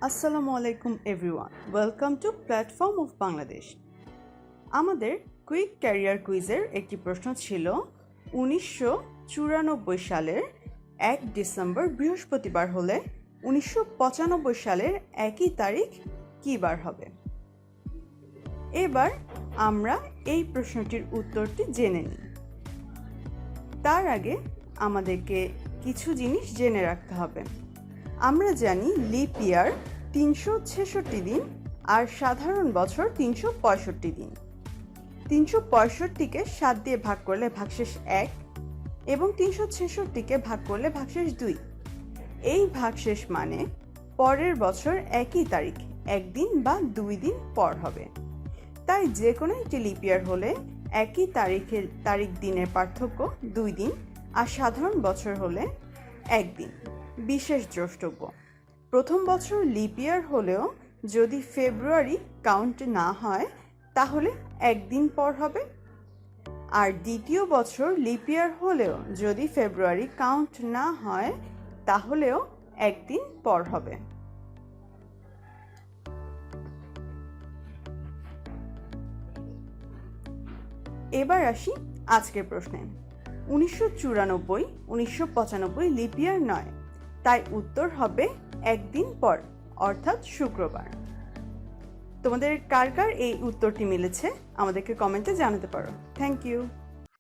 আসসালামু আলাইকুম everyone, welcome to platform of Bangladesh. আমাদের কুইক ক্যারিয়ার কুইজের একটি প্রশ্ন ছিল 1994 সালের 1 ডিসেম্বর বৃহস্পতিবার হলে 1995 সালের একই তারিখ কী বার হবে। এবার আমরা এই প্রশ্নটির উত্তরটি জেনে নিই। তার আগে আমাদেরকে কিছু জিনিস জেনে রাখতে হবে। আমরা জানি লিপ ইয়ার 366 দিন আর সাধারণ বছর 365 দিন। 365কে 7 দিয়ে ভাগ করলে ভাগশেষ 1 এবং 366কে ভাগ করলে ভাগশেষ 2। এই ভাগশেষ মানে পরের বছর একই তারিখ একদিন বা 2 দিন পর হবে। তাই যে কোনো একটি লিপ ইয়ার হলে একই তারিখ দিনের পার্থক্য 2 দিন আর সাধারণ বছর হলে 1 দিন। বিশেষ দ্রষ্টব্য, প্রথম বছর লিপ ইয়ার হলেও যদি ফেব্রুয়ারি কাউন্ট না হয় তাহলে 1 দিন পর হবে, আর দ্বিতীয় বছর লিপ ইয়ার হলেও যদি ফেব্রুয়ারি কাউন্ট না হয় তাহলেও 1 দিন পর হবে। এবার আসি আজকের প্রশ্নে। 1994, 1995 লিপ ইয়ার নয়, তাই উত্তর হবে 1 দিন পর, অর্থাৎ শুক্রবার। তোমাদের কার কার এই উত্তরটি মিলেছে আমাদেরকে কমেন্টে জানাতে পারো। Thank you.